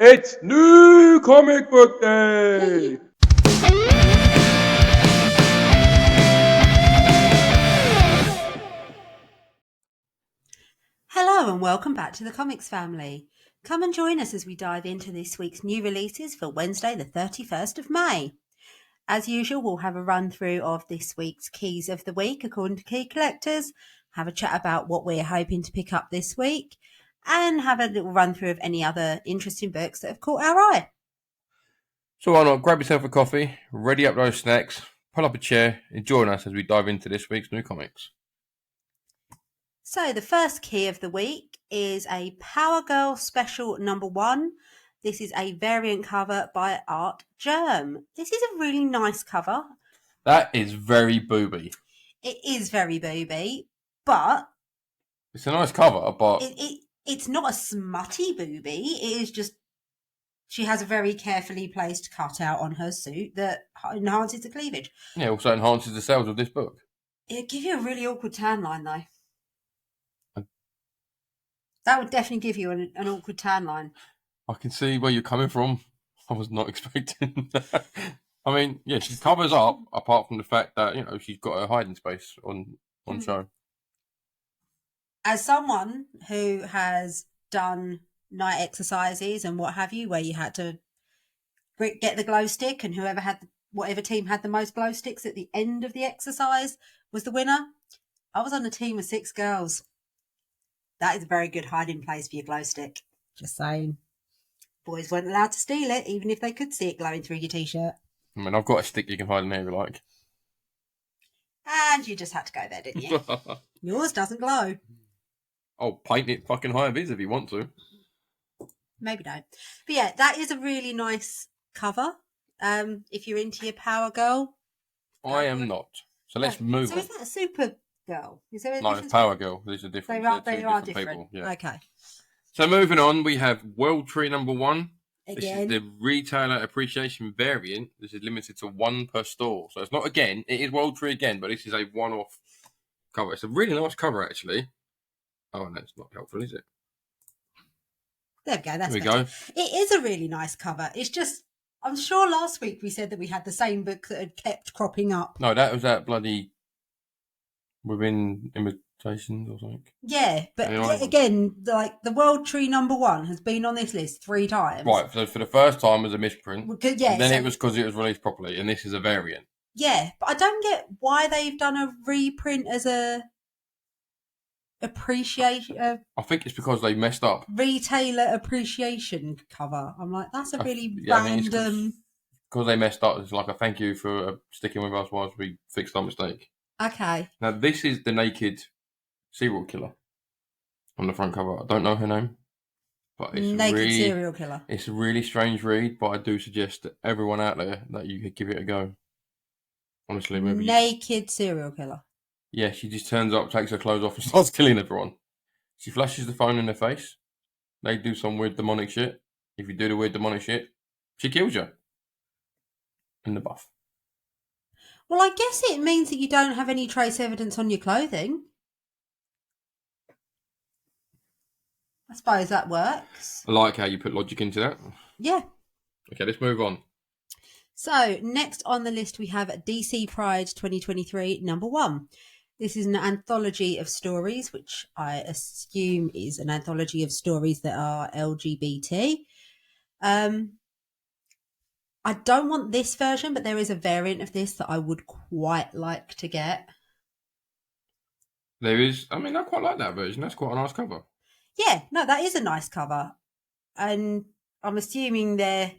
It's New Comic Book Day! Hello and welcome back to the Comics Family. Come and join us as we dive into this week's new releases for Wednesday the 31st of May. As usual, we'll have a run through of this week's Keys of the Week according to Key Collectors, have a chat about what we're hoping to pick up this week, and have a little run through of any other interesting books that have caught our eye. So why not grab yourself a coffee, ready up those snacks, pull up a chair, and join us as we dive into this week's new comics. So the first key of the week is a Power Girl Special number 1. This is a variant cover by Art Germ. This is a really nice cover. That is very booby. It is very booby, but It's a nice cover, but it's not a smutty booby. It is just she has a very carefully placed cutout on her suit that enhances the cleavage. yeah, also enhances the sales of this book. It'd give you a really awkward tan line, though. That would definitely give you an awkward tan line. I can see where you're coming from. I was not expecting that. I mean, yeah, she covers up, apart from the fact that, you know, she's got her hiding space on show. As someone who has done night exercises and what have you, where you had to get the glow stick and whatever team had the most glow sticks at the end of the exercise was the winner. I was on a team of 6 girls. That is a very good hiding place for your glow stick. Just saying. Boys weren't allowed to steal it, even if they could see it glowing through your t-shirt. I mean, I've got a stick you can hide in there if you like. And you just had to go there, didn't you? Yours doesn't glow. Oh, paint it fucking high vis if you want to. Maybe don't. But yeah, that is a really nice cover. If you're into your Power Girl. I am not. So let's move on. So is that a Super Girl? Is there a No, difference? it's Power Girl. These are different. They are different. People. Yeah. Okay. So moving on, we have World Tree number 1. Again. This is the retailer appreciation variant. This is limited to 1 per store. So it's not again. It is World Tree again, but this is a one-off cover. It's a really nice cover, actually. Oh, no, it's not helpful, is it? There we go. There we go. It is a really nice cover. It's just, I'm sure last week we said that we had the same book that had kept cropping up. No, that was that bloody Within Imitations or something. Yeah, but again, like the World Tree number 1 has been on this list 3 times. Right, so for the first time was a misprint. Yeah, then it was because it was released properly, and this is a variant. Yeah, but I don't get why they've done a reprint as a appreciation. I think it's because they messed up. Retailer appreciation cover. I'm like, that's a really random. Because they messed up. It's like a thank you for sticking with us whilst we fixed our mistake. Okay. Now this is the naked serial killer on the front cover. I don't know her name, but it's naked serial killer. It's a really strange read, but I do suggest to everyone out there that you could give it a go. Honestly, maybe naked serial killer. Yeah, she just turns up, takes her clothes off, and starts killing everyone. She flashes the phone in their face. They do some weird demonic shit. If you do the weird demonic shit, she kills you. In the buff. Well, I guess it means that you don't have any trace evidence on your clothing. I suppose that works. I like how you put logic into that. Yeah. Okay, let's move on. So, next on the list we have DC Pride 2023 number 1. This is an anthology of stories, which I assume is an anthology of stories that are LGBT. I don't want this version, but there is a variant of this that I would quite like to get. There is. I mean, I quite like that version. That's quite a nice cover. Yeah, no, that is a nice cover. And I'm assuming they're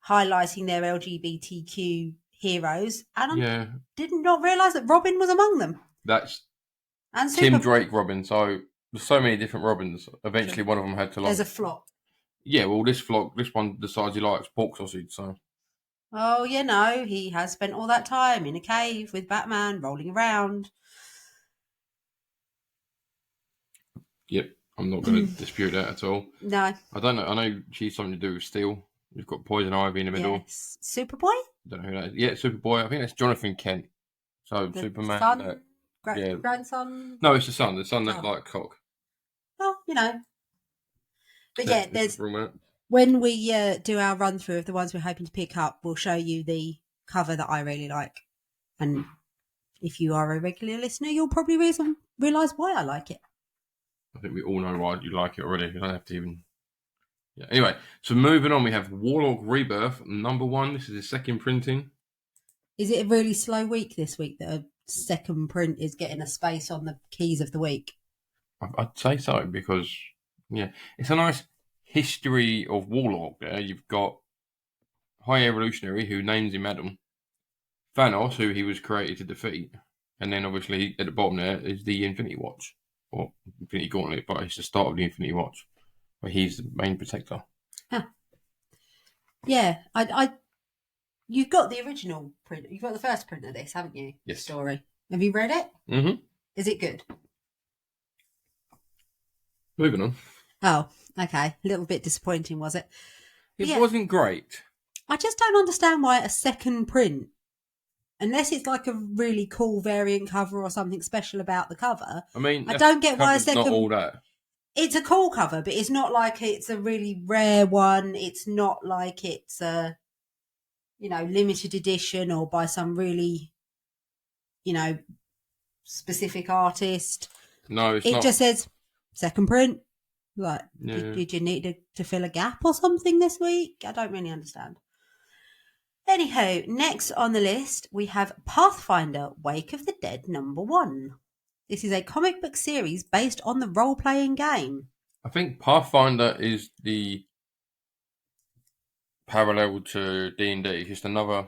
highlighting their LGBTQ heroes. And I did not realise that Robin was among them. That's Tim Drake Robin. So there's so many different Robins. Eventually one of them had to like... There's a flop. Yeah, well, this one decides he likes pork sausage, so... Oh, you know, he has spent all that time in a cave with Batman rolling around. Yep, I'm not going to dispute that at all. No. I don't know. I know she's something to do with steel. You've got Poison Ivy in the middle. Yes. Superboy? Don't know who that is. Yeah, Superboy. I think that's Jonathan Kent. So the Superman. Son? Grandson? No, it's the son. The son that like cock. Well, you know. But yeah, there's When we do our run through of the ones we're hoping to pick up, we'll show you the cover that I really like. And if you are a regular listener, you'll probably realise why I like it. I think we all know why you like it already. You don't have to even... Yeah. Anyway, so moving on, we have Warlock Rebirth, #1. This is his second printing. Is it a really slow week this week that a second print is getting a space on the keys of the week? I'd say so because, yeah, it's a nice history of Warlock there. You've got High Evolutionary, who names him Adam, Thanos, who he was created to defeat, and then obviously at the bottom there is the Infinity Watch, or Infinity Gauntlet, but it's the start of the Infinity Watch, where he's the main protector. Huh. Yeah, you've got the original print. You've got the first print of this, haven't you? Yes. Story. Have you read it? Mm-hmm. Is it good? Moving on. Oh, okay. A little bit disappointing, was it? It wasn't great. I just don't understand why a second print, unless it's like a really cool variant cover or something special about the cover. I mean, I don't get why a second. Not all that. It's a cool cover, but it's not like it's a really rare one. It's not like it's a, limited edition or by some really, specific artist. No, it's not. It just says second print. Like, Yeah. did you need to fill a gap or something this week? I don't really understand. Anyhow, next on the list, we have Pathfinder Wake of the Dead #1. This is a comic book series based on the role-playing game. I think Pathfinder is the parallel to D&D. It's just another...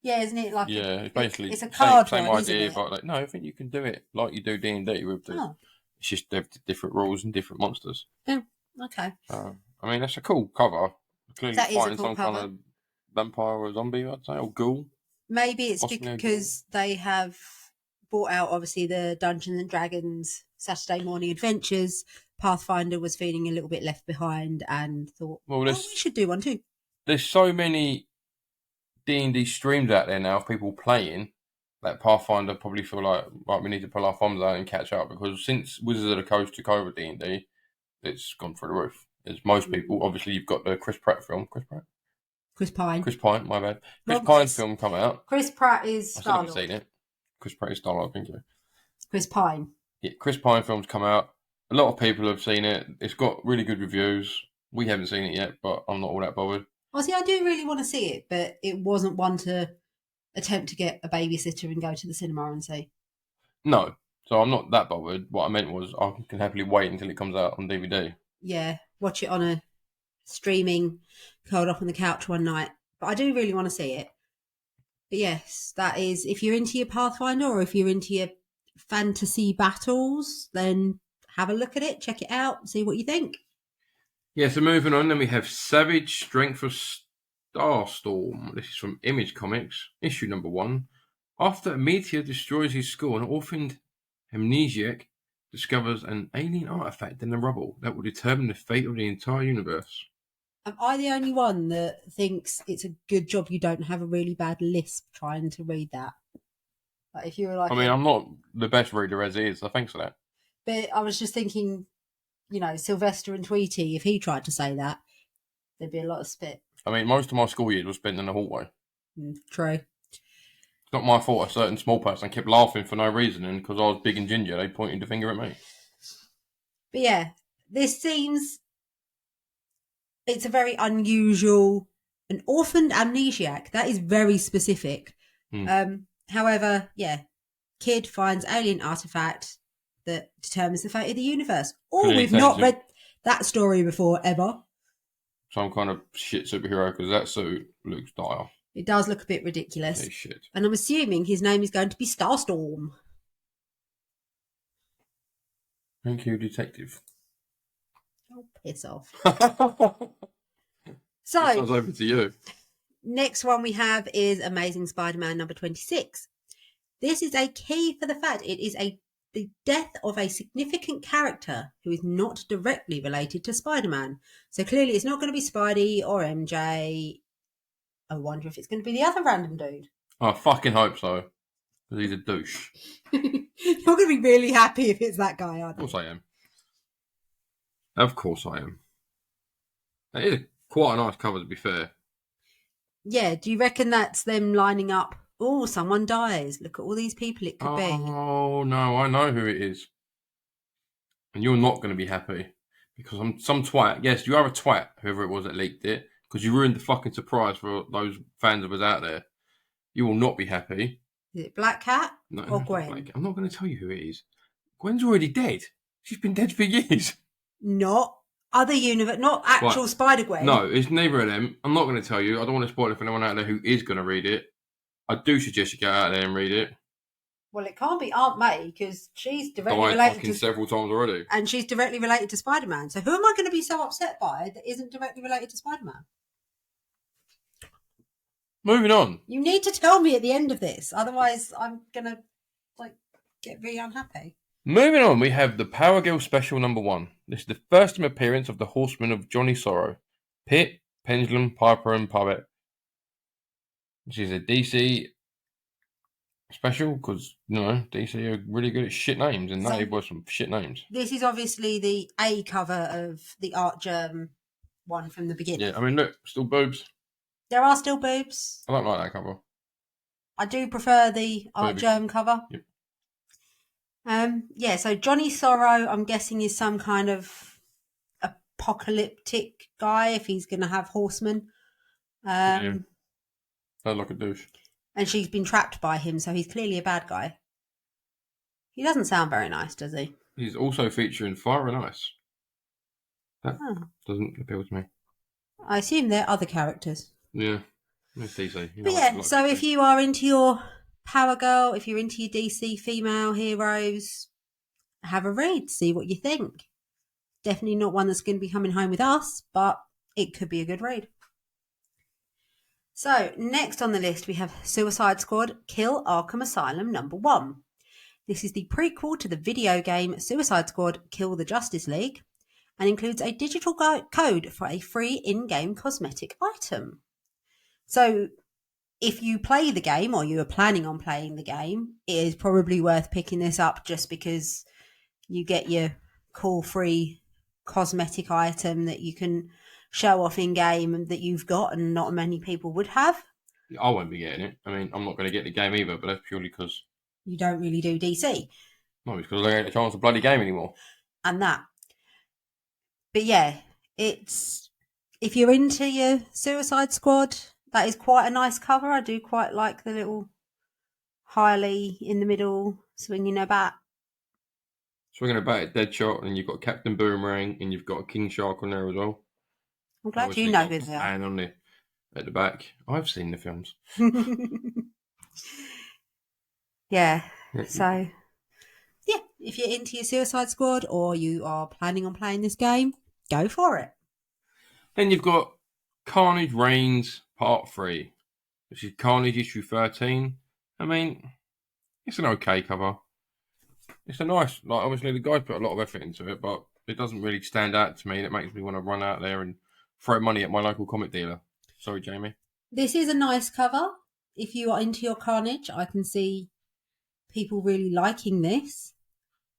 Yeah, isn't it? Like it's basically it's a card same one, idea, isn't it? but no, I think you can do it like you do D&D with the... Oh. It's just they've different rules and different monsters. Yeah, okay. I mean, that's a cool cover. Clearly That is a fighting cool some cover. kind of vampire or zombie, I'd say, or ghoul. Maybe it's Possibly a because they have brought out, obviously, the Dungeons and Dragons Saturday morning adventures. Pathfinder was feeling a little bit left behind and thought, we should do one too. There's so many D&D streams out there now of people playing that Pathfinder probably feel like, right, we need to pull our thumbs out and catch up, because since Wizards of the Coast took over D&D, it's gone through the roof. As most people, obviously, you've got the Chris Pratt film. Chris Pine, my bad. Chris Pine's film come out. Chris Pratt is I still haven't Star-Lord. seen it. Chris Pratt is Star-Lord, I think so. Chris Pine. Yeah, Chris Pine film's come out. A lot of people have seen it. It's got really good reviews. We haven't seen it yet, but I'm not all that bothered. Well, see, I do really want to see it, but it wasn't one to attempt to get a babysitter and go to the cinema and see. No, so I'm not that bothered. What I meant was I can happily wait until it comes out on DVD. Yeah, watch it on a streaming, curled up on the couch one night. But I do really want to see it. But yes, that is, if you're into your Pathfinder or if you're into your fantasy battles, then have a look at it, check it out, see what you think. Yeah, so moving on, then we have Savage Strength of Starstorm. This is from Image Comics, issue #1. After a meteor destroys his school, an orphaned amnesiac discovers an alien artifact in the rubble that will determine the fate of the entire universe. Am I the only one that thinks it's a good job you don't have a really bad lisp trying to read that? Like if you were like, I mean, I'm not the best reader as it is, so thanks for that. But I was just thinking, Sylvester and Tweety, if he tried to say that, there'd be a lot of spit. I mean, most of my school years was spent in the hallway. True. It's not my fault a certain small person kept laughing for no reason, and because I was big and ginger, they pointed the finger at me. But yeah, this seems... It's a very unusual... An orphaned amnesiac. That is very specific. However, yeah, kid finds alien artifact that determines the fate of the universe. Oh, we've not read that story before, ever. Some kind of shit superhero, because that suit looks dire. It does look a bit ridiculous. It's shit. And I'm assuming his name is going to be Starstorm. Thank you, detective. Oh, piss off. So, sounds over to you. Next one we have is Amazing Spider-Man #26. This is a key for the fact it is the death of a significant character who is not directly related to Spider-Man. So clearly it's not going to be Spidey or MJ. I wonder if it's going to be the other random dude. I fucking hope so. Because he's a douche. You're going to be really happy if it's that guy, aren't you? Of course I am. Of course I am. That is a quite a nice cover, to be fair. Yeah, do you reckon that's them lining up? Oh, someone dies. Look at all these people it could be. Oh, no, I know who it is. And you're not going to be happy. Because I'm some twat. Yes, you are a twat, whoever it was that leaked it. Because you ruined the fucking surprise for those fans of us out there. You will not be happy. Is it Black Cat No, or it's not Gwen? Blake. I'm not going to tell you who it is. Gwen's already dead. She's been dead for years. Not other universe, not actual Right. Spider-Gwen. No, it's neither of them. I'm not going to tell you. I don't want to spoil it for anyone out there who is going to read it. I do suggest you go out there and read it. Well, it can't be Aunt May because she's directly Died related fucking to, several times already. and she's directly related to Spider-Man. So who am I going to be so upset by that isn't directly related to Spider-Man? Moving on. You need to tell me at the end of this, otherwise I'm gonna get really unhappy. Moving on, we have the Power Girl Special #1. This is the first time appearance of the Horsemen of Johnny Sorrow, Pit, Pendulum, Piper, and Puppet. Which is a DC special because, DC are really good at shit names, and So- they were some shit names. This is obviously the A cover of the Art Germ one from the beginning. Yeah, I mean, look, still boobs. There are still boobs. I don't like that cover. I do prefer the Art Boobies. Germ cover. Yep. Yeah, so Johnny Sorrow, I'm guessing, is some kind of apocalyptic guy if he's going to have horsemen. Yeah. Sounds like a douche. And she's been trapped by him, so he's clearly a bad guy. He doesn't sound very nice, does he? He's also featuring Fire and Ice. That Oh. doesn't appeal to me. I assume they're other characters. Yeah, it's DC. But yeah, so if you are into your Power Girl, if you're into your DC female heroes, have a read, see what you think. Definitely not one that's going to be coming home with us, but it could be a good read. So, next on the list, we have Suicide Squad Kill Arkham Asylum #1. This is the prequel to the video game Suicide Squad Kill the Justice League and includes a digital code for a free in-game cosmetic item. So, if you play the game or you are planning on playing the game, it is probably worth picking this up just because you get your cool free cosmetic item that you can show off in game and that you've got and not many people would have. I won't be getting it. I mean, I'm not going to get the game either, but that's purely because... You don't really do DC. No, it's because I don't get a chance to play the game anymore. And that. But yeah, it's... If you're into your Suicide Squad, that is quite a nice cover. I do quite like the little Harley in the middle swinging a bat. Swinging about at Deadshot, and you've got Captain Boomerang, and you've got a King Shark on there as well. I'm glad Obviously you know got who they are. And on at the back. I've seen the films. Yeah. So, yeah, if you're into your Suicide Squad or you are planning on playing this game, go for it. Then you've got Carnage Reigns Part 3, which is Carnage issue 13. I mean, it's an okay cover. It's a nice, obviously the guys put a lot of effort into it, but it doesn't really stand out to me. That makes me want to run out there and throw money at my local comic dealer. Sorry, Jamie. This is a nice cover. If you are into your Carnage, I can see people really liking this.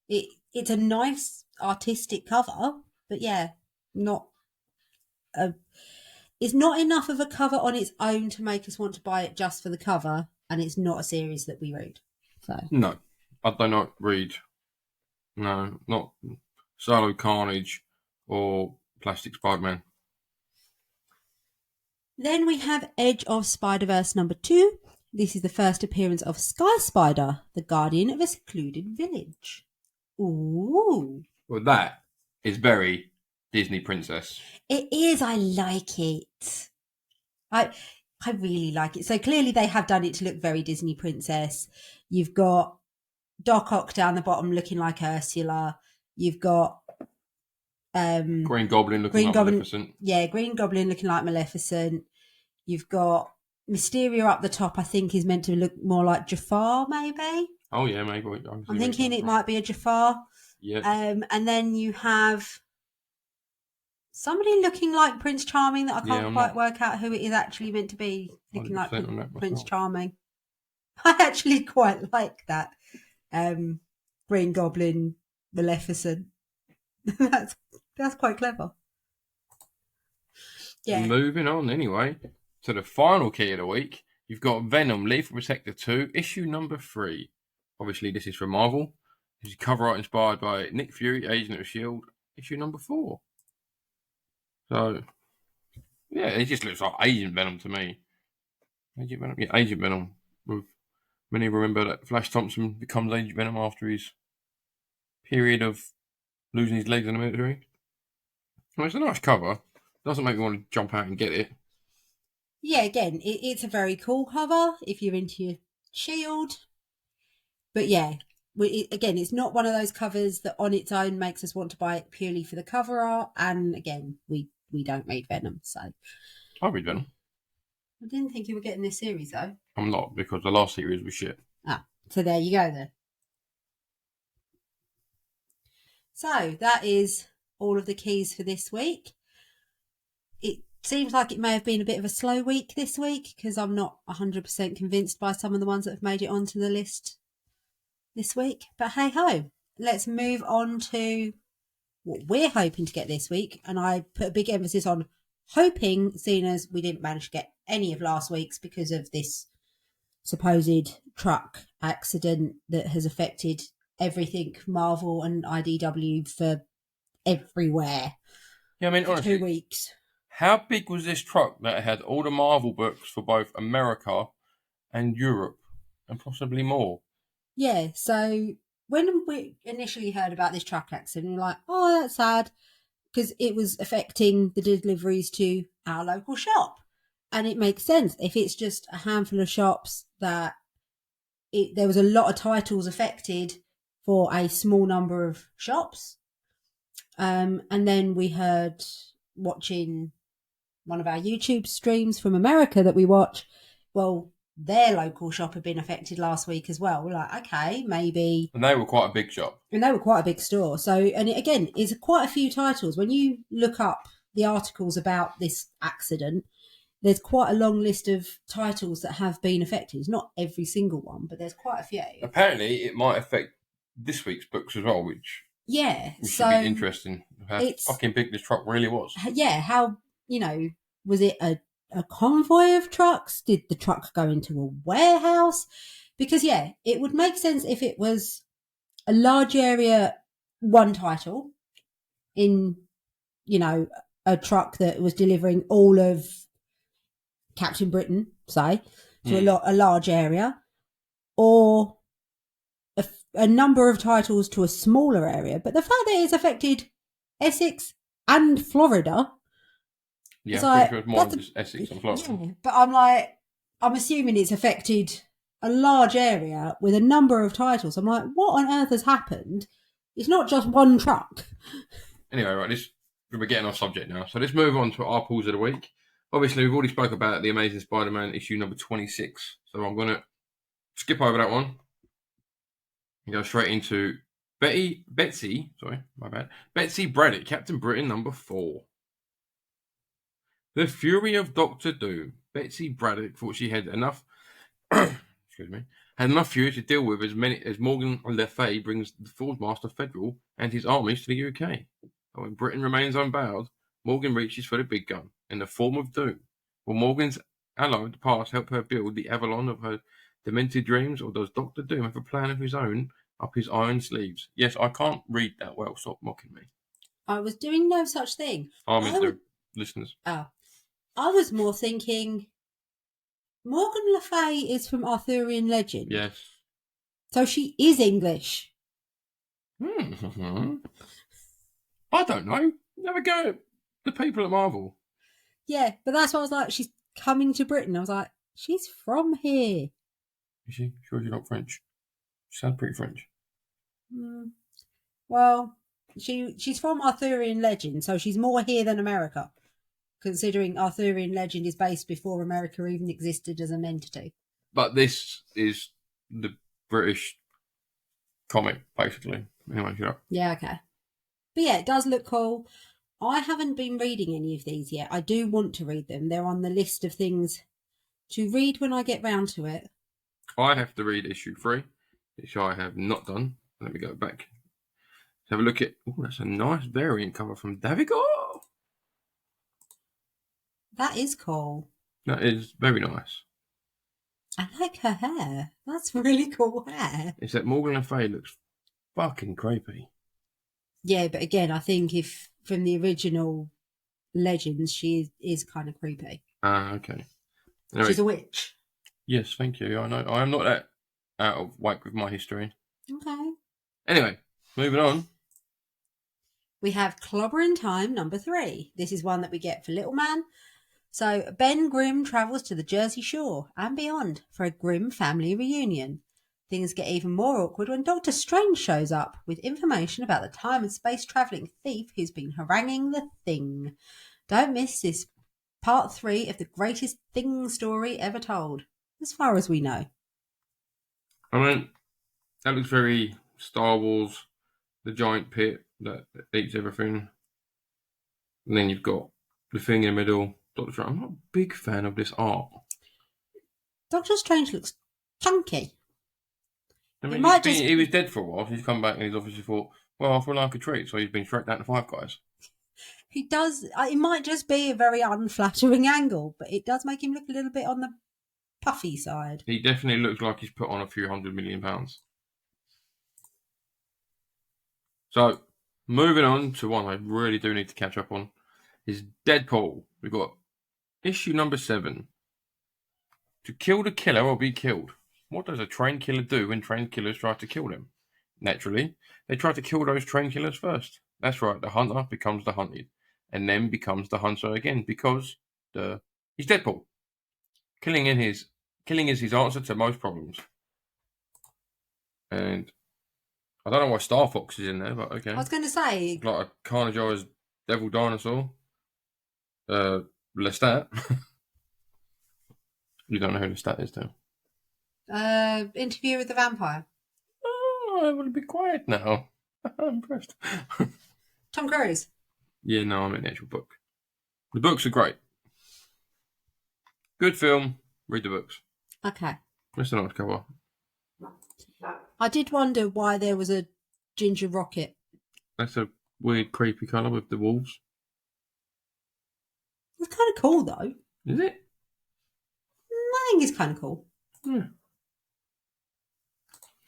It's a nice artistic cover, but yeah, it's not enough of a cover on its own to make us want to buy it just for the cover, and it's not a series that we read. So No, I do not read. No, not Solo Carnage or Plastic Spider-Man. then we have Edge of Spider-Verse #2. This is the first appearance of Sky Spider, the guardian of a secluded village. Ooh. Well, that is very Disney princess. It is. I like it. I really like it. So clearly they have done it to look very Disney princess. You've got Doc Ock down the bottom looking like Ursula. You've got Green Goblin looking Green like Goblin- Maleficent. yeah, Green Goblin looking like Maleficent. You've got Mysterio up the top. I think is meant to look more like Jafar, maybe. Oh yeah, maybe. I'm thinking it might be a Jafar. Yeah. And then you have somebody looking like Prince Charming that I can't I'm quite not work out who it is actually meant to be looking like 100% on that Prince myself. Charming. I actually quite like that. Green Goblin, Maleficent. That's quite clever. Yeah. Moving on anyway to the final key of the week. You've got Venom Lethal Protector 2, issue number 3. Obviously, this is from Marvel. This is cover art inspired by Nick Fury, Agent of S.H.I.E.L.D., issue number 4. So, yeah, it just looks like Agent Venom to me. Agent Venom? Yeah, Agent Venom. With many remember that Flash Thompson becomes Agent Venom after his period of losing his legs in the military. Well, it's a nice cover. Doesn't make me want to jump out and get it. Yeah, again, it's a very cool cover if you're into your Shield. But yeah, again, it's not one of those covers that on its own makes us want to buy it purely for the cover art. And again, we don't read Venom, so. I'll read Venom. I didn't think you were getting this series, though. I'm not, because the last series was shit. Ah, so there you go then. So that is all of the keys for this week. It seems like it may have been a bit of a slow week this week because I'm not 100% convinced by some of the ones that have made it onto the list this week. But hey ho, let's move on to what we're hoping to get this week. And I put a big emphasis on hoping, seeing as we didn't manage to get any of last week's because of this supposed truck accident that has affected everything Marvel and IDW for everywhere. Yeah, I mean, for honestly, 2 weeks. how big was this truck that had all the Marvel books for both America and Europe, and possibly more? Yeah, so when we initially heard about this truck accident, we were like, oh, that's sad, because it was affecting the deliveries to our local shop. And it makes sense. If it's just a handful of shops that there was a lot of titles affected for a small number of shops. And then we heard, watching one of our YouTube streams from America that we watch, well, their local shop had been affected last week as well. We're like, okay, maybe. And they were quite a big shop. And they were quite a big store. So, and it, again, is quite a few titles. When you look up the articles about this accident, there's quite a long list of titles that have been affected. It's not every single one, but there's quite a few. Apparently, it might affect this week's books as well, which so should be interesting. How fucking big this truck really was. Yeah, how, was it a convoy of trucks? Did the truck go into a warehouse? Because, yeah, it would make sense if it was a large area, one title in, a truck that was delivering all of Captain Britain, say, to a large area, or a number of titles to a smaller area. But the fact that it's affected Essex and Florida. Yeah, I'm pretty sure it's more than just Essex and Florida. Yeah, but I'm assuming it's affected a large area with a number of titles. I'm like, what on earth has happened? It's not just one truck. Anyway, right, we're getting off subject now. So let's move on to our pulls of the week. Obviously, we've already spoke about The Amazing Spider-Man issue number 26. So I'm going to skip over that one and go straight into Betsy Braddock, Captain Britain number 4. The Fury of Doctor Doom. Betsy Braddock thought she had enough had enough fury to deal with as Morgan Le Fay brings the Forge Master Federal and his armies to the UK. But when Britain remains unbowed, Morgan reaches for the big gun in the form of Doom. Will Morgan's ally of the past help her build the Avalon of her demented dreams, or does Doctor Doom have a plan of his own up his iron sleeves? Yes, I can't read that well. Stop mocking me. I was doing no such thing. I mean, the listeners. Oh. I was more thinking Morgan Le Fay is from Arthurian legend. Yes. So she is English. I don't know. Never go at the people at Marvel. Yeah, but that's why I was like, she's coming to Britain. I was like, she's from here. Is she? Sure you're not French? She sounds pretty French. Well, she's from Arthurian legend, so she's more here than America, considering Arthurian legend is based before America even existed as an entity. But this is the British comic, basically. Anyway, shut up. Yeah, okay. But yeah, it does look cool. I haven't been reading any of these yet. I do want to read them. They're on the list of things to read when I get round to it. I have to read issue 3, which I have not done. Let me go back. Let's have a look at... Oh, that's a nice variant cover from Davigo. That is cool. That is very nice. I like her hair. That's really cool hair. Except Morgan Le Fay looks fucking creepy. Yeah, but again, I think if from the original Legends, she is kind of creepy. Ah, okay. Anyway, She's a witch. yes, thank you. I know. I am not that out of whack with my history. Okay. Anyway, moving on. We have Clobbering Time number 3. This is one that we get for Little Man. So Ben Grimm travels to the Jersey Shore and beyond for a Grimm family reunion. Things get even more awkward when Doctor Strange shows up with information about the time and space travelling thief who's been haranguing the Thing. Don't miss this part 3 of the greatest Thing story ever told, as far as we know. I mean, that looks very Star Wars, the giant pit that eats everything. And then you've got the Thing in the middle. Doctor Strange. I'm not a big fan of this art. Doctor Strange looks chunky. I It mean, might he was dead for a while. He's come back and he's obviously thought, well, I feel like a treat. So he's been shreked out to Five Guys. He does. It might just be a very unflattering angle, but it does make him look a little bit on the puffy side. He definitely looks like he's put on a few £100 million. So, moving on to one I really do need to catch up on is Deadpool. We've got issue number 7. To kill the killer or be killed. What does a trained killer do when trained killers try to kill them? Naturally, they try to kill those trained killers first. That's right, the hunter becomes the hunted, and then becomes the hunter again because he's Deadpool. Killing is his answer to most problems. And I don't know why Star Fox is in there, but okay. I was going to say, Like a Carnage's Devil Dinosaur. Lestat. You don't know who Lestat is, though. Interview with the Vampire. Oh, I will be quiet now. I'm impressed. Tom Cruise. Yeah, no, I meant the actual book. The books are great. Good film. Read the books. Okay. It's a nice cover. I did wonder why there was a ginger rocket. That's a weird, creepy colour with the wolves. It's kind of cool, though. Is it? I think it's kind of cool. Yeah.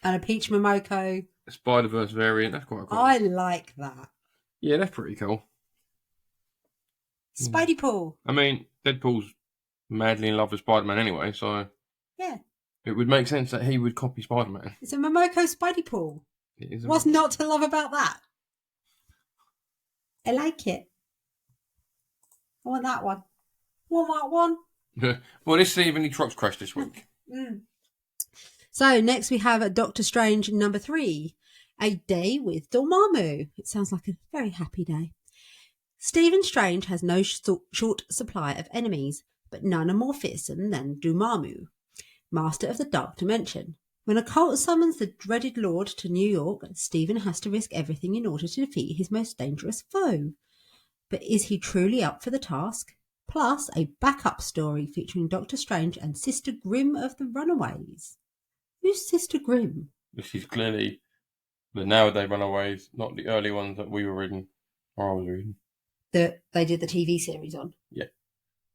And a Peach Momoko. A Spider-Verse variant. That's quite cool. I like that. Yeah, that's pretty cool. Spidey Pool. I mean, Deadpool's madly in love with Spider-Man anyway, so Yeah. it would make sense that he would copy Spider-Man. It's a Momoko Spidey Pool. It is What's not to love about that? I like it. I want that one. I want that one. Well, this evenly trucks crashed this week. So next we have a Doctor Strange number 3, A Day with Dormammu. It sounds like a very happy day. Stephen Strange has no short supply of enemies, but none are more fearsome than Dormammu, master of the Dark Dimension. When a cult summons the dreaded Lord to New York, Stephen has to risk everything in order to defeat his most dangerous foe. But is he truly up for the task? Plus, a backup story featuring Doctor Strange and Sister Grimm of the Runaways. Who's Sister Grimm? This is clearly the nowadays Runaways, not the early ones that we were reading, or I was reading. That they did the TV series on. Yeah.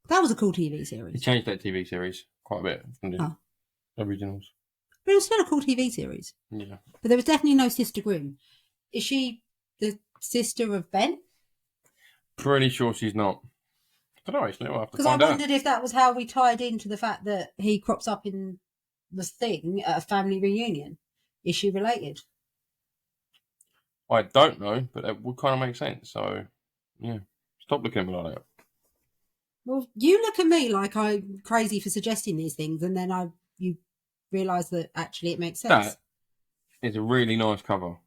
That was a cool TV They series. changed that TV series quite a bit from the originals. But it was still a cool TV series. Yeah. But there was definitely no Sister Grimm. Is she the sister of Ben? Pretty sure she's not. I don't know, actually. We'll have to Because I find out. wondered if that was how we tied into the fact that he crops up in the Thing at a family reunion. Is she related? I don't know, but that would kind of make sense. So, yeah. Stop looking at me like that. Well, you look at me like I'm crazy for suggesting these things, and then you realise that actually it makes sense. That is a really nice cover.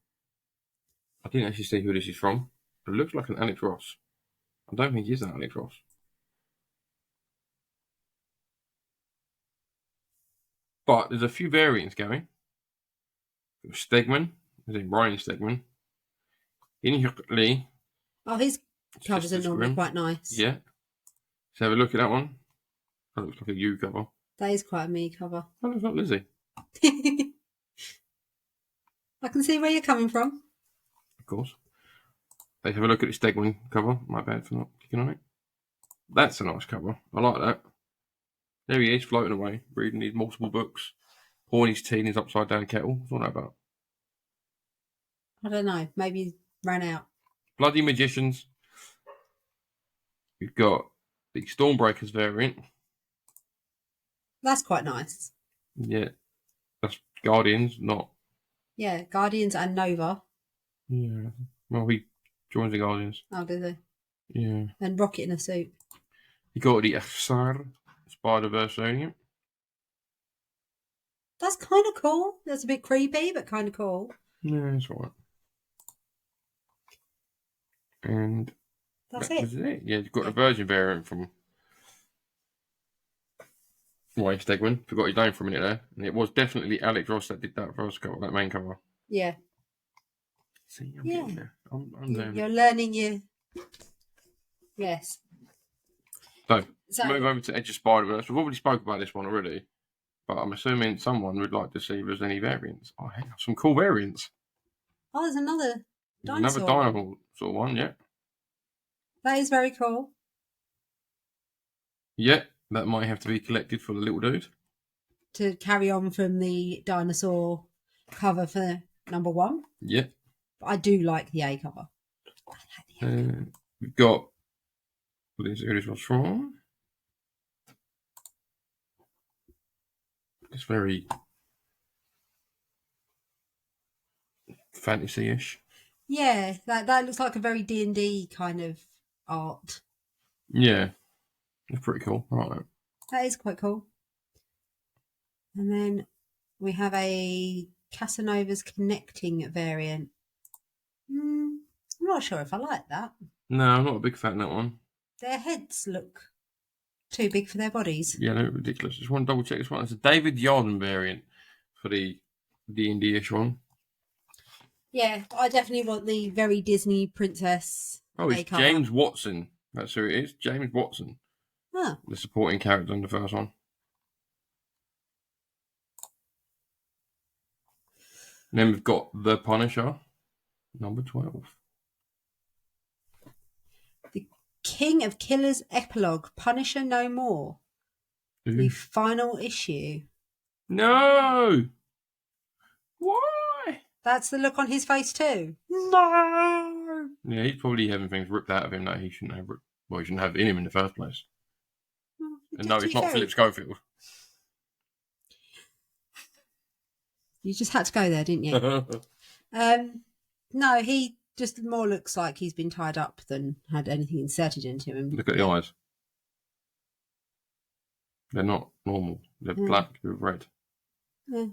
I didn't actually see who this is from, but it looks like an Alex Ross. I don't think he's an Alex Ross. But there's a few variants going. Stegman, as in Ryan Stegman. Inhyuk Lee. Oh, his covers are Sister normally Grimm. quite nice. Yeah. Let's have a look at that one. That looks like a U cover. That is quite a me cover. That looks like Lizzie. I can see where you're coming from. Of course. Let's have a look at the Stegman cover. My bad for not clicking on it. That's a nice cover. I like that. There he is, floating away, reading these multiple books, pouring his tea in his upside down kettle. What's all that about? I don't know. Maybe he ran out. Bloody Magicians. We've got the Stormbreakers variant. That's quite nice. Yeah. That's Guardians, not. Yeah, Guardians and Nova. Yeah. Well, he joins the Guardians. Oh, do they? Yeah. And Rocket in a suit. You got the Afsar Spider-Verse variant. That's kind of cool. That's a bit creepy, but kind of cool. Yeah, that's all right. And That's that it. was it. Yeah, you've got the Virgin variant from Wayne Stegman. Forgot his name for a minute there. And it was definitely Alex Ross that did that first cover, that main cover. Yeah. See, I'm Yeah. getting there. I'm learning. You're learning your... Yes. So, move over to Edge of Spider-Verse. We've already spoke about this one already, but I'm assuming someone would like to see if there's any variants. Oh, hey, some cool variants. Oh, there's another There's dinosaur. another dinosaur one, yeah. That is very cool. Yeah, that might have to be collected for the little dude. To carry on from the dinosaur cover for number 1. Yeah. But I do like the A cover. I like the A cover. We've got... What is it? This one's from... It's very... fantasy-ish. Yeah, that looks like a very D&D kind of art. Yeah. It's pretty cool. I like that. That is quite cool. And then we have a Casanova's Connecting variant. I'm not sure if I like that. No, I'm not a big fan of that one. Their heads look too big for their bodies. Yeah, they're ridiculous. Just want to double check this one. It's a David Yarden variant for the D&D-ish one. Yeah, I definitely want the very Disney princess. Oh, it's A cover. James Watson. That's who it is. James Watson. Oh, The supporting character in the first one. And then we've got The Punisher, number 12. King of Killers Epilogue, Punisher No More. The Ooh. final issue. No! Why? That's the look on his face too. No! Yeah, he's probably having things ripped out of him that he shouldn't have. Well, he shouldn't have in him in the first place. And no, it's not Philip Schofield. You just had to go there, didn't you? No, he just more looks like he's been tied up than had anything inserted into him. Look at the eyes. They're not normal. They're black with red. Yeah.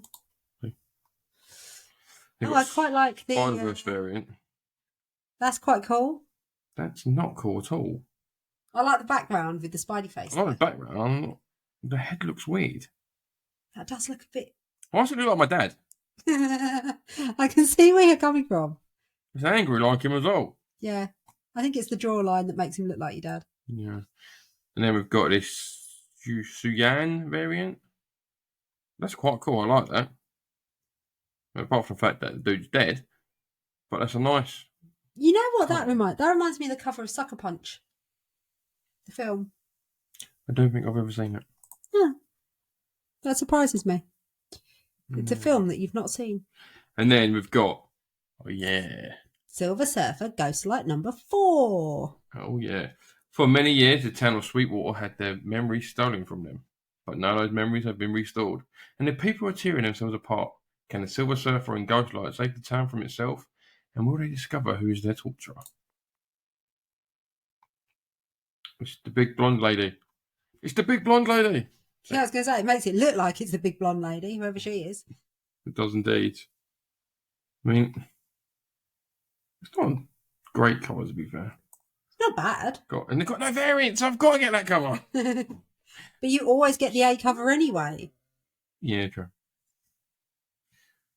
They've Oh, got I quite like the... Spider-Verse variant. That's quite cool. That's not cool at all. I like the background with the Spidey face. I like the background. The head looks weird. That does look a bit... Why does it look like my dad? I can see where you're coming from. He's angry like him as well. Yeah. I think it's the jawline that makes him look like your dad. Yeah. And then we've got this Suyan variant. That's quite cool. I like that. Apart from the fact that the dude's dead. But that's a nice... You know what that reminds? That reminds me of the cover of Sucker Punch. The film. I don't think I've ever seen it. Yeah. That surprises me. It's a film that you've not seen. And then we've got... Oh, yeah. Silver Surfer Ghostlight number 4. Oh, yeah. For many years, the town of Sweetwater had their memories stolen from them. But now those memories have been restored. And the people are tearing themselves apart. Can the Silver Surfer and Ghostlight save the town from itself? And will they discover who is their torturer? It's the big blonde lady. It's the big blonde lady. Yeah, I was going to say, it makes it look like it's the big blonde lady, whoever she is. It does indeed. I mean, it's not a great cover, to be fair. It's not bad. And they've got no variants. I've got to get that cover. But you always get the A cover anyway. Yeah, true.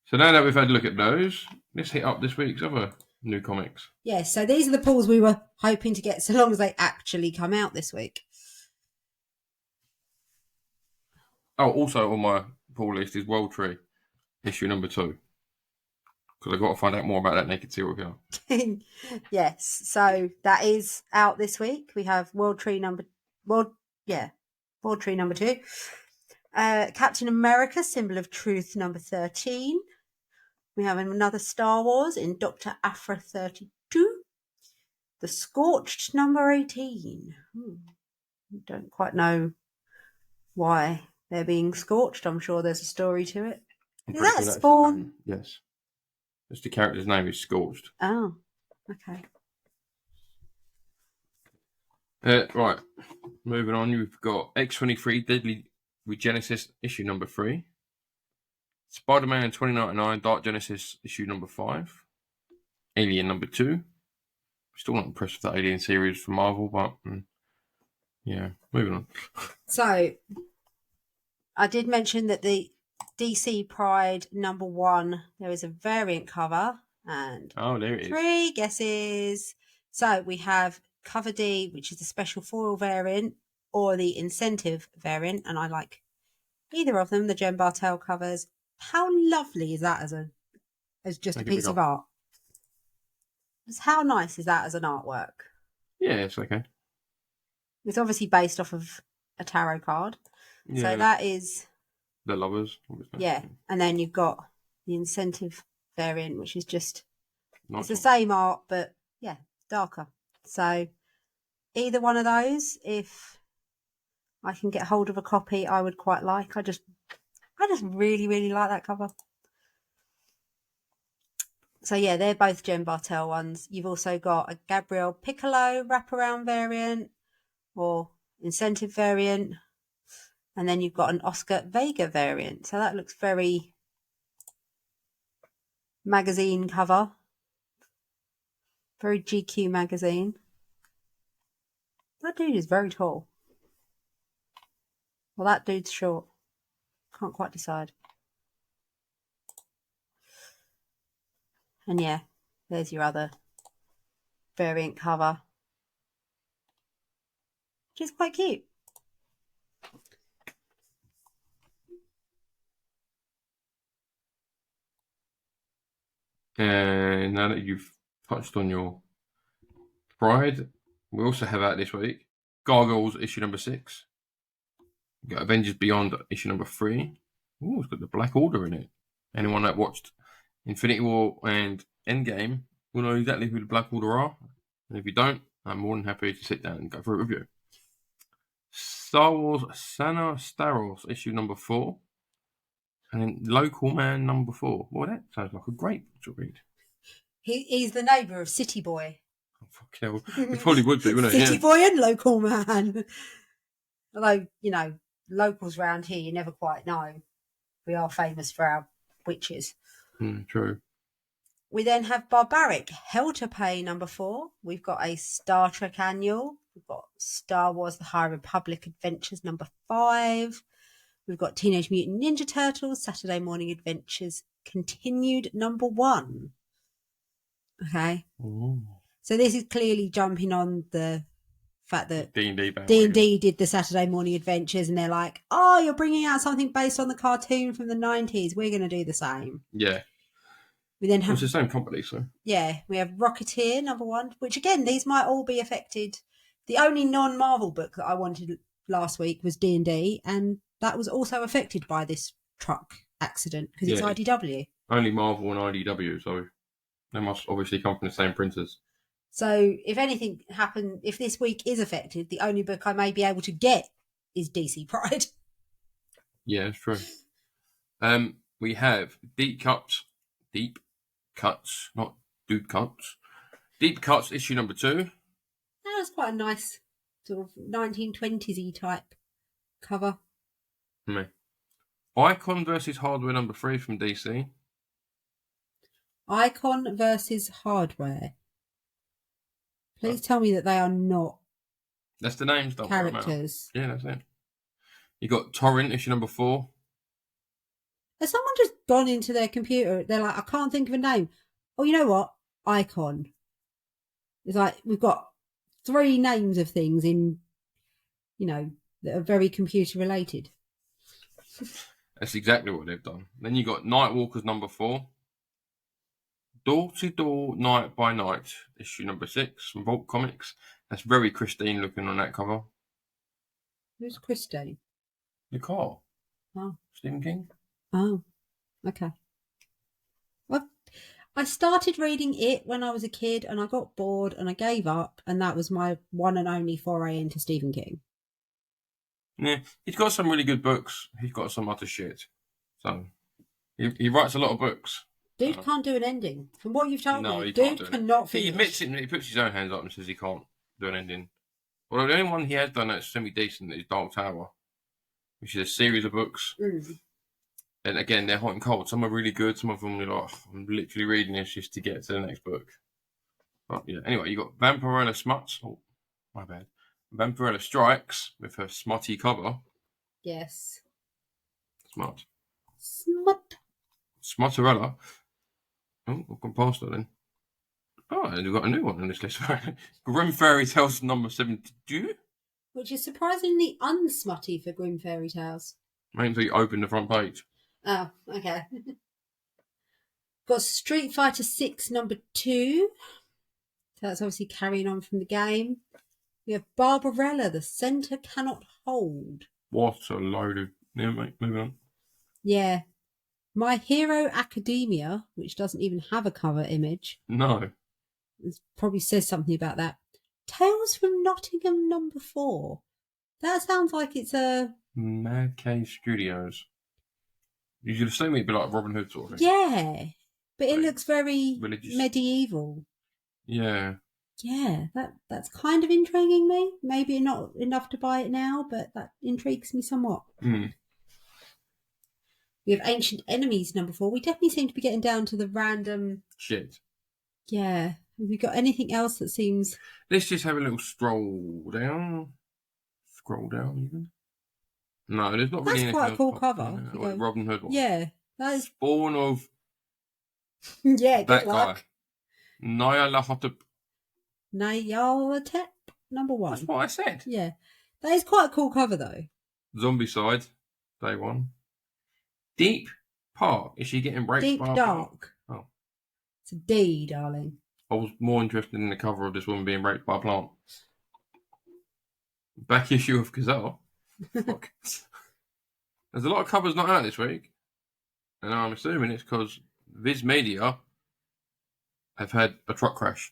So now that we've had a look at those, let's hit up this week's other new comics. Yes, so these are the pulls we were hoping to get so long as they actually come out this week. Oh, also on my pull list is World Tree, issue number 2. Because I've got to find out more about that naked serial killer. Yes, so that is out this week. We have World Tree number World Tree number 2. Captain America, Symbol of Truth number 13. We have another Star Wars in Dr. Aphra 32. The Scorched number 18. Don't quite know why they're being scorched. I'm sure there's a story to it. I'm Is pretty that sure that's the Spawn? name. Yes. Just the character's name is Scorched. Oh, okay. Right. Moving on, you've got X-23 Deadly Regenesis issue number 3. Spider-Man 2099 Dark Genesis issue number 5. Alien number 2. Still not impressed with that Alien series from Marvel, but yeah, moving on. So, I did mention that the DC Pride number 1, there is a variant cover, and there it is. 3 guesses. So, we have cover D, which is the special foil variant, or the incentive variant, and I like either of them. The Jen Bartel covers. How lovely is that as just a piece of art? Just how nice is that as an artwork? Yeah, it's okay. It's obviously based off of a tarot card. Yeah, so that is the Lovers. Yeah, and then you've got the incentive variant, which is just Nice. It's the same art, but yeah, darker. So either one of those, if I can get hold of a copy, I would quite like. I just really, really like that cover. So yeah, they're both Jen Bartel ones. You've also got a Gabrielle Piccolo wraparound variant or incentive variant. And then you've got an Oscar Vega variant. So that looks very magazine cover. Very GQ magazine. That dude is very tall. Well, that dude's short. Can't quite decide. And yeah, there's your other variant cover, which is quite cute. And now that you've touched on your Pride, we also have out this week Gargoyles issue number 6. We've got Avengers Beyond issue number 3. Oh, it's got the Black Order in it. Anyone that watched Infinity War and Endgame will know exactly who the Black Order are. And if you don't, I'm more than happy to sit down and go through a review. Star Wars Sana Staros issue number 4. And then Local Man number 4. Well, that sounds like a great book to read. He's the neighbour of City Boy. Oh, fucking hell. It probably would be, wouldn't it? City Boy and Local Man. Although, you know, locals round here, you never quite know. We are famous for our witches. True. We then have Barbaric, Hell to Pay number 4. We've got a Star Trek annual. We've got Star Wars The High Republic Adventures number 5. We've got Teenage Mutant Ninja Turtles Saturday Morning Adventures Continued number 1. Okay. Ooh. So this is clearly jumping on the fact that D&D did the Saturday Morning Adventures, and they're like, oh, you're bringing out something based on the cartoon from the 90s. We're going to do the same. Yeah. We then have... It's the same company, so... Yeah, we have Rocketeer number 1, which again, these might all be affected. The only non-Marvel book that I wanted last week was D&D, and that was also affected by this truck accident because it's IDW. Only Marvel and IDW, so they must obviously come from the same printers. So if anything happened, if this week is affected, the only book I may be able to get is DC Pride. Yeah, it's true. We have Deep Cuts, not Dude Cuts. Deep Cuts issue number 2. That's quite a nice sort of 1920s-y type cover. Icon versus Hardware number 3 from DC. Icon versus Hardware. Please tell me that they are not. That's the names, don't characters. Yeah, that's it. You got Torrent issue number 4. Has someone just gone into their computer? They're like, I can't think of a name. Oh, you know what? Icon. It's like we've got 3 names of things in, you know, that are very computer related. That's exactly what they've done. Then you got Nightwalkers number 4. Door to Door, Night by Night, issue number 6 from Vault Comics. That's very Christine looking on that cover. Who's Christine? Nicole. Oh. Stephen King. Oh, okay. Well, I started reading it when I was a kid and I got bored and I gave up, and that was my one and only foray into Stephen King. Yeah, he's got some really good books. He's got some utter shit. So he writes a lot of books. Dude can't do an ending. From what you've told No, me, he can't dude do it. cannot He finish. admits it and he puts his own hands up and says he can't do an ending. Well, the only one he has done that's semi-decent is Dark Tower, which is a series of books. Mm. And again, they're hot and cold. Some are really good. Some of them are like, I'm literally reading this just to get to the next book. But yeah, anyway, you got Vampirella Smuts. Oh, my bad. Vampirella Strikes with her smutty cover. Yes. Smut. Smut. Smutterella. Oh, I've gone past that then. Oh, and we've got a new one on this list. Grim Fairy Tales number 72. Which is surprisingly unsmutty for Grim Fairy Tales. Wait until you open the front page. Oh, okay. Got Street Fighter 6 number 2. So that's obviously carrying on from the game. We have Barbarella, The Centre Cannot Hold. What a load of... Yeah, mate, moving on. Yeah. My Hero Academia, which doesn't even have a cover image. No. It probably says something about that. Tales from Nottingham number 4. That sounds like it's a... Mad Cave Studios. You should assume it'd be like Robin Hood sort of thing. Yeah. But it Right. looks very Religious. medieval. Yeah. Yeah, that's kind of intriguing me. Maybe not enough to buy it now, but that intrigues me somewhat. Mm. We have Ancient Enemies number 4. We definitely seem to be getting down to the random... Shit. Yeah. Have we got anything else that seems... Let's just have a little stroll down. Scroll down, even. No, there's not really That's anything quite a else cool popping cover. out. You Like go- Robin Hood one. Yeah. That is... Spawn of yeah, good that luck. guy. Nyarlathotep. Nyarlathotep number 1. That's what I said. Yeah. That is quite a cool cover, though. Zombicide, day 1. Deep Park. Is she getting raped Deep by a Dark. plant? Oh. It's a D, darling. I was more interested in the cover of this woman being raped by a plant. Back issue of Gazelle. Fuck. There's a lot of covers not out this week. And I'm assuming it's because Viz Media have had a truck crash.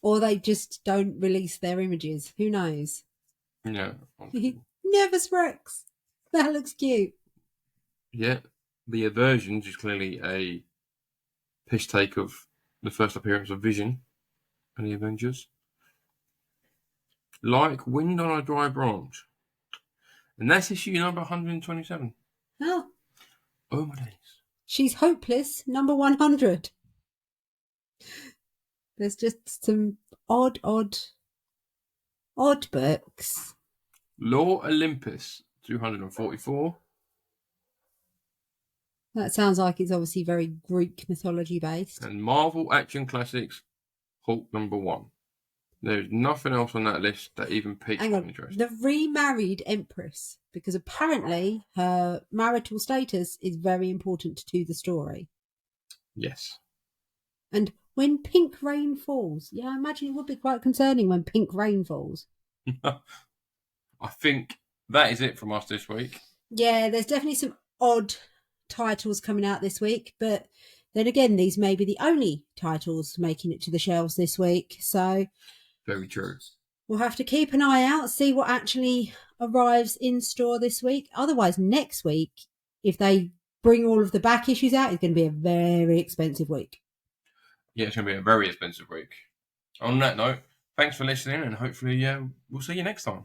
Or they just don't release their images. Who knows? Yeah. Nervous Rex. That looks cute. Yeah. The Aversions is clearly a piss take of the first appearance of Vision and the Avengers. Like Wind on a Dry Branch. And that's issue number 127. Oh, Oh my days. She's Hopeless, number 100. There's just some odd books. Law Olympus, 244. That sounds like it's obviously very Greek mythology based. And Marvel Action Classics, Hulk number 1. There's nothing else on that list that even piques Hang my on, interest. the remarried Empress, because apparently her marital status is very important to the story. Yes. And When Pink Rain Falls. Yeah, I imagine it would be quite concerning when pink rain falls. I think that is it from us this week. Yeah, there's definitely some odd titles coming out this week, but then again, these may be the only titles making it to the shelves this week. So Very true. we'll have to keep an eye out, see what actually arrives in store this week. Otherwise, next week, if they bring all of the back issues out, it's going to be a very expensive week. Yeah, it's going to be a very expensive week. On that note, thanks for listening and hopefully we'll see you next time.